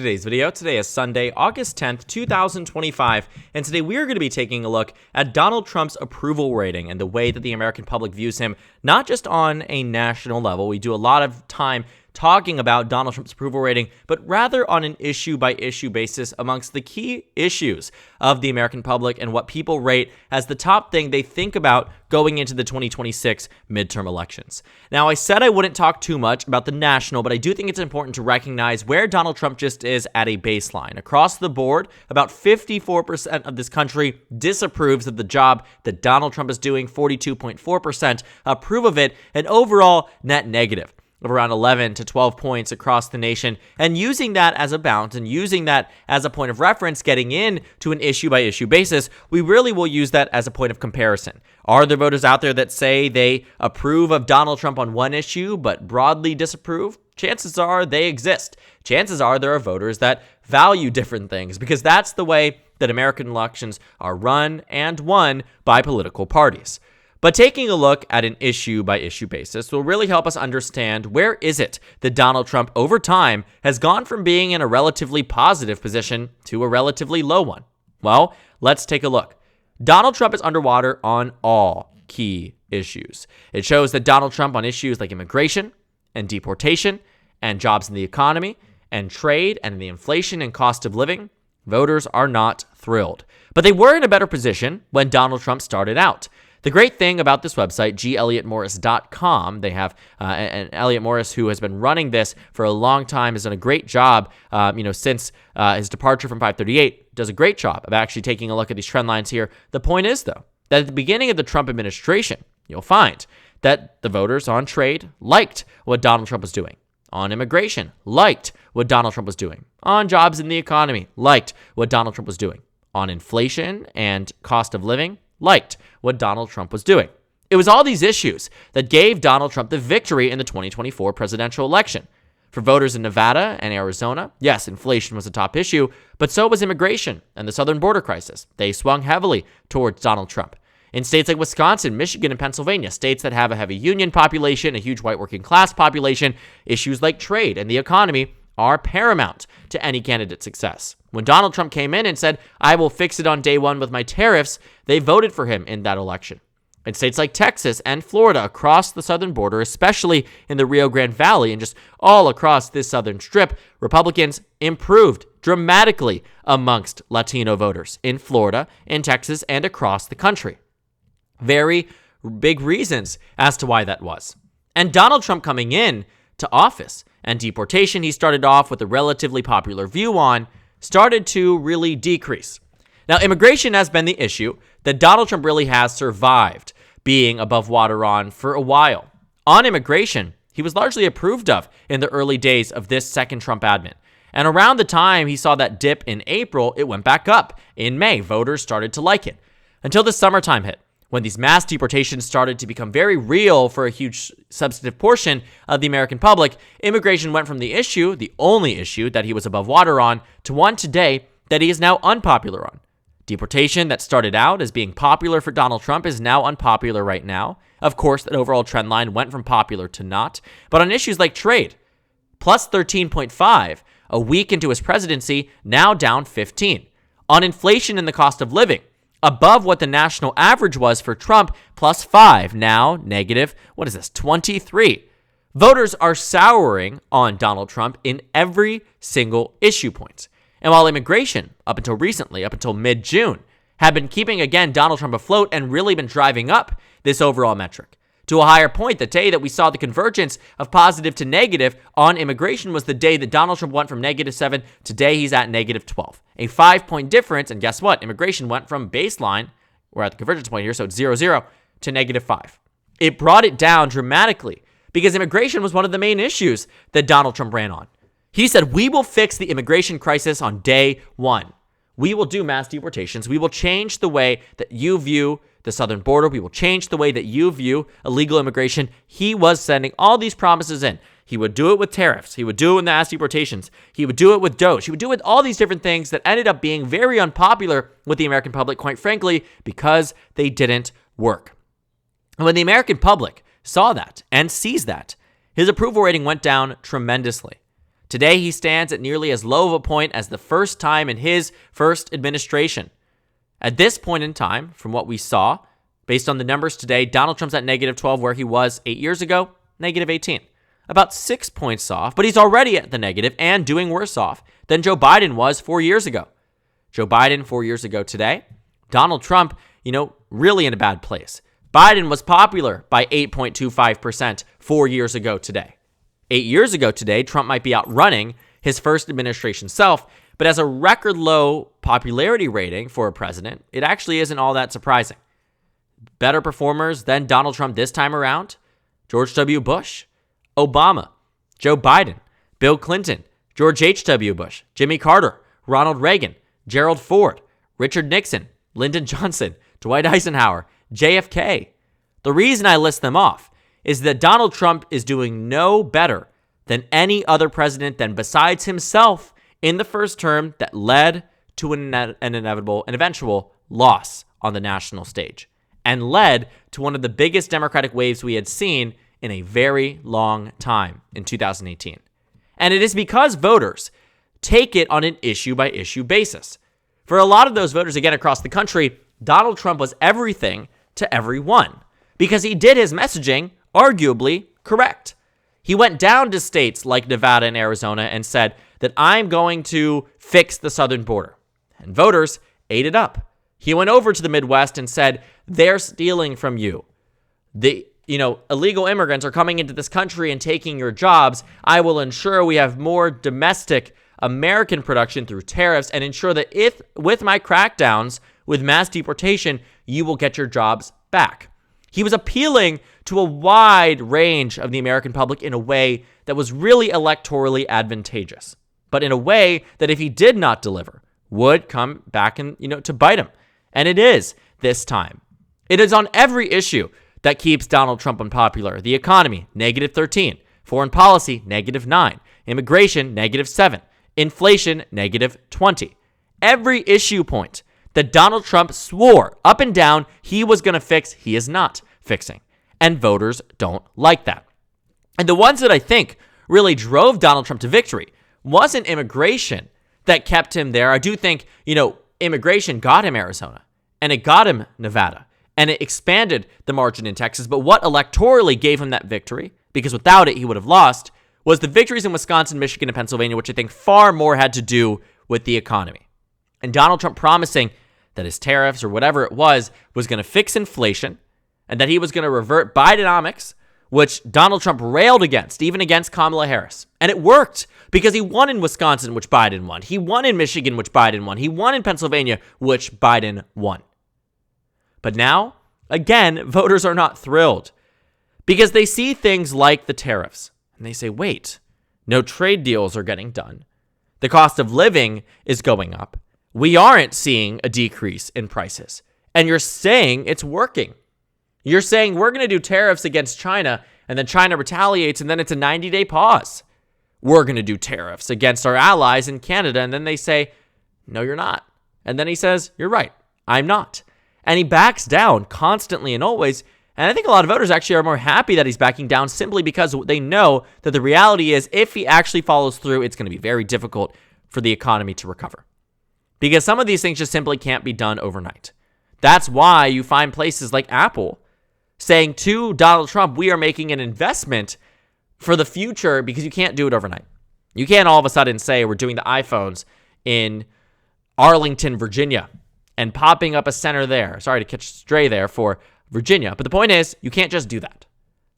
Today's video. Today is Sunday, August 10th, 2025, and today we are going to be taking a look at Donald Trump's approval rating and the way that the American public views him, not just on a national level. We do a lot of time talking about Donald Trump's approval rating, but rather on an issue-by-issue basis amongst the key issues of the American public and what people rate as the top thing they think about going into the 2026 midterm elections. Now, I said I wouldn't talk too much about the national, but I do think it's important to recognize where Donald Trump just is at a baseline. Across the board, about 54% of this country disapproves of the job that Donald Trump is doing, 42.4% approve of it, and overall net negative of around 11 to 12 points across the nation. And using that as a bounce and using that as a point of reference, getting in to an issue-by-issue basis, we really will use that as a point of comparison. Are there voters out there that say they approve of Donald Trump on one issue but broadly disapprove? Chances are they exist. Chances are there are voters that value different things, because that's the way that American elections are run and won by political parties. But taking a look at an issue-by-issue basis will really help us understand where is it that Donald Trump over time has gone from being in a relatively positive position to a relatively low one. Well, let's take a look. Donald Trump is underwater on all key issues. It shows that Donald Trump on issues like immigration and deportation and jobs in the economy and trade and the inflation and cost of living, voters are not thrilled. But they were in a better position when Donald Trump started out. The great thing about this website, jelliottmorris.com, they have and Elliot Morris, who has been running this for a long time, has done a great job, since his departure from 538, does a great job of actually taking a look at these trend lines here. The point is, though, that at the beginning of the Trump administration, you'll find that the voters on trade liked what Donald Trump was doing. On immigration, liked what Donald Trump was doing. On jobs in the economy, liked what Donald Trump was doing. On inflation and cost of living, liked what Donald Trump was doing. It was all these issues that gave Donald Trump the victory in the 2024 presidential election. For voters in Nevada and Arizona, yes, inflation was a top issue, but so was immigration and the southern border crisis. They swung heavily towards Donald Trump. In states like Wisconsin, Michigan, and Pennsylvania, states that have a heavy union population, a huge white working class population, issues like trade and the economy are paramount to any candidate's success. When Donald Trump came in and said, I will fix it on day one with my tariffs, they voted for him in that election. In states like Texas and Florida, across the southern border, especially in the Rio Grande Valley and just all across this southern strip, Republicans improved dramatically amongst Latino voters in Florida, in Texas, and across the country. Very big reasons as to why that was. And Donald Trump coming in to office and deportation, he started off with a relatively popular view on, started to really decrease. Now, immigration has been the issue that Donald Trump really has survived being above water on for a while. On immigration, he was largely approved of in the early days of this second Trump admin. And around the time he saw that dip in April, it went back up. In May, voters started to like it. Until the summertime hit, when these mass deportations started to become very real for a huge substantive portion of the American public, immigration went from the issue, the only issue that he was above water on, to one today that he is now unpopular on. Deportation that started out as being popular for Donald Trump is now unpopular right now. Of course, that overall trend line went from popular to not. But on issues like trade, plus 13.5, a week into his presidency, now down 15. On inflation and the cost of living, above what the national average was for Trump, plus 5, now negative, 23. Voters are souring on Donald Trump in every single issue point. And while immigration, up until recently, up until mid-June, had been keeping, again, Donald Trump afloat and really been driving up this overall metric to a higher point, the day that we saw the convergence of positive to negative on immigration was the day that Donald Trump went from -7. Today, he's at -12. A 5-point difference, and guess what? Immigration went from baseline, we're at the convergence point here, so it's 0, to -5. It brought it down dramatically because immigration was one of the main issues that Donald Trump ran on. He said, we will fix the immigration crisis on day one. We will do mass deportations. We will change the way that you view the southern border. We will change the way that you view illegal immigration. He was sending all these promises in. He would do it with tariffs. He would do it with mass deportations. He would do it with DOGE. He would do it with all these different things that ended up being very unpopular with the American public, quite frankly, because they didn't work. And when the American public saw that and sees that, his approval rating went down tremendously. Today, he stands at nearly as low of a point as the first time in his first administration. At this point in time, from what we saw, based on the numbers today, Donald Trump's at negative 12, where he was 8 years ago, negative 18. About 6 points off, but he's already at the negative and doing worse off than Joe Biden was 4 years ago. Joe Biden 4 years ago today. Donald Trump, really in a bad place. Biden was popular by 8.25% 4 years ago today. 8 years ago today, Trump might be outrunning his first administration self, but as a record low popularity rating for a president, it actually isn't all that surprising. Better performers than Donald Trump this time around? George W. Bush, Obama, Joe Biden, Bill Clinton, George H.W. Bush, Jimmy Carter, Ronald Reagan, Gerald Ford, Richard Nixon, Lyndon Johnson, Dwight Eisenhower, JFK. The reason I list them off is that Donald Trump is doing no better than any other president than besides himself in the first term that led to an eventual loss on the national stage and led to one of the biggest Democratic waves we had seen in a very long time in 2018. And it is because voters take it on an issue-by-issue basis. For a lot of those voters, again, across the country, Donald Trump was everything to everyone because he did his messaging arguably correct. He went down to states like Nevada and Arizona and said that I'm going to fix the southern border. And voters ate it up. He went over to the Midwest and said, they're stealing from you. The illegal immigrants are coming into this country and taking your jobs. I will ensure we have more domestic American production through tariffs and ensure that if with my crackdowns with mass deportation, you will get your jobs back. He was appealing to a wide range of the American public in a way that was really electorally advantageous, but in a way that if he did not deliver, would come back and, to bite him. And it is this time. It is on every issue that keeps Donald Trump unpopular. The economy, negative 13. Foreign policy, negative 9. Immigration, negative 7. Inflation, negative 20. Every issue point that Donald Trump swore up and down he was going to fix, he is not fixing. And voters don't like that. And the ones that I think really drove Donald Trump to victory wasn't immigration that kept him there. I do think, immigration got him Arizona, and it got him Nevada, and it expanded the margin in Texas. But what electorally gave him that victory, because without it he would have lost, was the victories in Wisconsin, Michigan, and Pennsylvania, which I think far more had to do with the economy. And Donald Trump promising that his tariffs or whatever it was going to fix inflation and that he was going to revert Bidenomics, which Donald Trump railed against, even against Kamala Harris. And it worked because he won in Wisconsin, which Biden won. He won in Michigan, which Biden won. He won in Pennsylvania, which Biden won. But now, again, voters are not thrilled because they see things like the tariffs and they say, wait, no trade deals are getting done. The cost of living is going up. We aren't seeing a decrease in prices. And you're saying it's working. You're saying we're going to do tariffs against China, and then China retaliates, and then it's a 90-day pause. We're going to do tariffs against our allies in Canada, and then they say, no, you're not. And then he says, you're right, I'm not. And he backs down constantly and always. And I think a lot of voters actually are more happy that he's backing down simply because they know that the reality is if he actually follows through, it's going to be very difficult for the economy to recover. Because some of these things just simply can't be done overnight. That's why you find places like Apple saying to Donald Trump, we are making an investment for the future because you can't do it overnight. You can't all of a sudden say we're doing the iPhones in Arlington, Virginia, and popping up a center there. Sorry to catch a stray there for Virginia. But the point is, you can't just do that.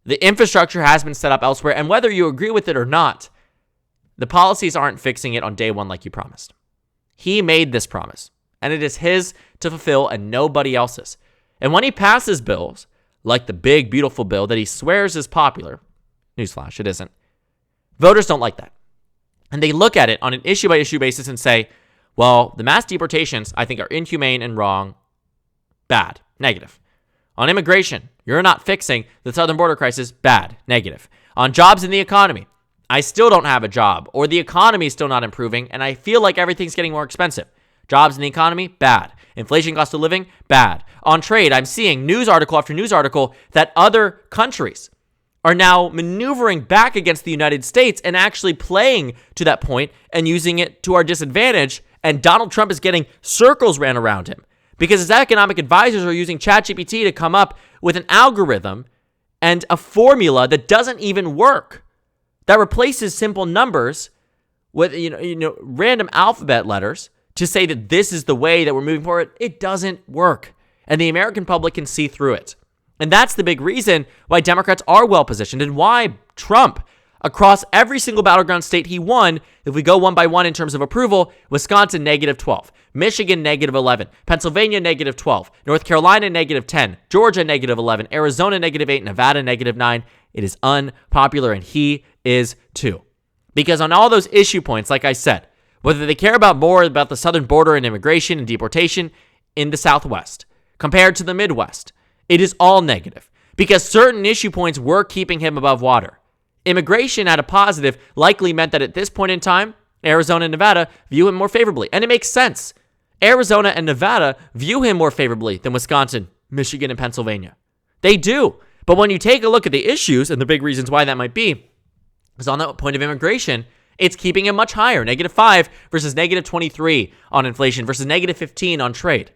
The infrastructure has been set up elsewhere, and whether you agree with it or not, the policies aren't fixing it on day one like you promised. He made this promise, and it is his to fulfill and nobody else's. And when he passes bills, like the big, beautiful bill that he swears is popular, newsflash, it isn't, voters don't like that. And they look at it on an issue-by-issue basis and say, well, the mass deportations, I think, are inhumane and wrong, bad, negative. On immigration, you're not fixing the southern border crisis, bad, negative. On jobs in the economy, I still don't have a job, or the economy is still not improving, and I feel like everything's getting more expensive. Jobs in the economy, bad. Inflation, cost of living, bad. On trade, I'm seeing news article after news article that other countries are now maneuvering back against the United States and actually playing to that point and using it to our disadvantage. And Donald Trump is getting circles ran around him because his economic advisors are using ChatGPT to come up with an algorithm and a formula that doesn't even work, that replaces simple numbers with random alphabet letters to say that this is the way that we're moving forward. It doesn't work, and the American public can see through it. And that's the big reason why Democrats are well positioned and why Trump, across every single battleground state he won, if we go one by one in terms of approval, Wisconsin -12, Michigan -11, Pennsylvania -12, North Carolina -10, Georgia -11, Arizona -8, Nevada -9. It is unpopular, and he is too. Because on all those issue points, like I said, whether they care more about the southern border and immigration and deportation in the Southwest compared to the Midwest, it is all negative because certain issue points were keeping him above water. Immigration at a positive likely meant that at this point in time, Arizona and Nevada view him more favorably. And it makes sense. Arizona and Nevada view him more favorably than Wisconsin, Michigan, and Pennsylvania. They do. But when you take a look at the issues and the big reasons why that might be, is on the point of immigration, it's keeping him much higher. -5 versus -23 on inflation versus -15 on trade.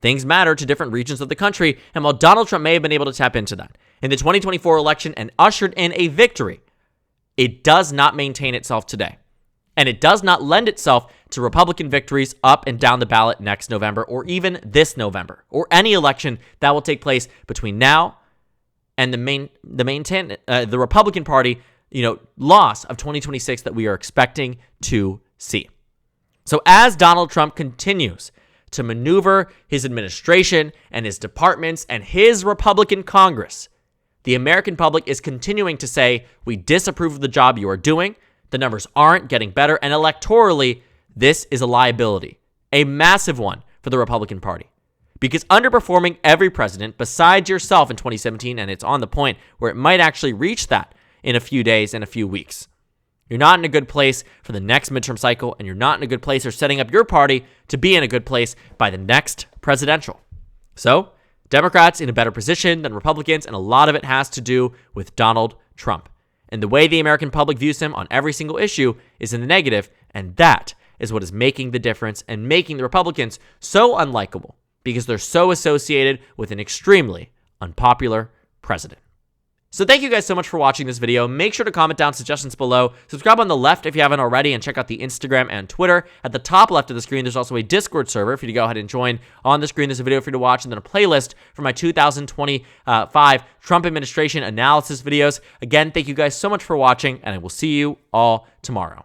Things matter to different regions of the country, and while Donald Trump may have been able to tap into that in the 2024 election and ushered in a victory, it does not maintain itself today. And it does not lend itself to Republican victories up and down the ballot next November or even this November or any election that will take place between now and the Republican Party, loss of 2026 that we are expecting to see. So as Donald Trump continues to maneuver his administration and his departments and his Republican Congress, the American public is continuing to say, we disapprove of the job you are doing. The numbers aren't getting better. And electorally, this is a liability, a massive one for the Republican Party. Because underperforming every president besides yourself in 2017, and it's on the point where it might actually reach that in a few days and a few weeks, you're not in a good place for the next midterm cycle, and you're not in a good place or setting up your party to be in a good place by the next presidential. So, Democrats in a better position than Republicans, and a lot of it has to do with Donald Trump. And the way the American public views him on every single issue is in the negative, and that is what is making the difference and making the Republicans so unlikable because they're so associated with an extremely unpopular president. So thank you guys so much for watching this video. Make sure to comment down suggestions below. Subscribe on the left if you haven't already, and check out the Instagram and Twitter. At the top left of the screen, there's also a Discord server for you to go ahead and join. On the screen, there's a video for you to watch, and then a playlist for my 2025 Trump administration analysis videos. Again, thank you guys so much for watching, and I will see you all tomorrow.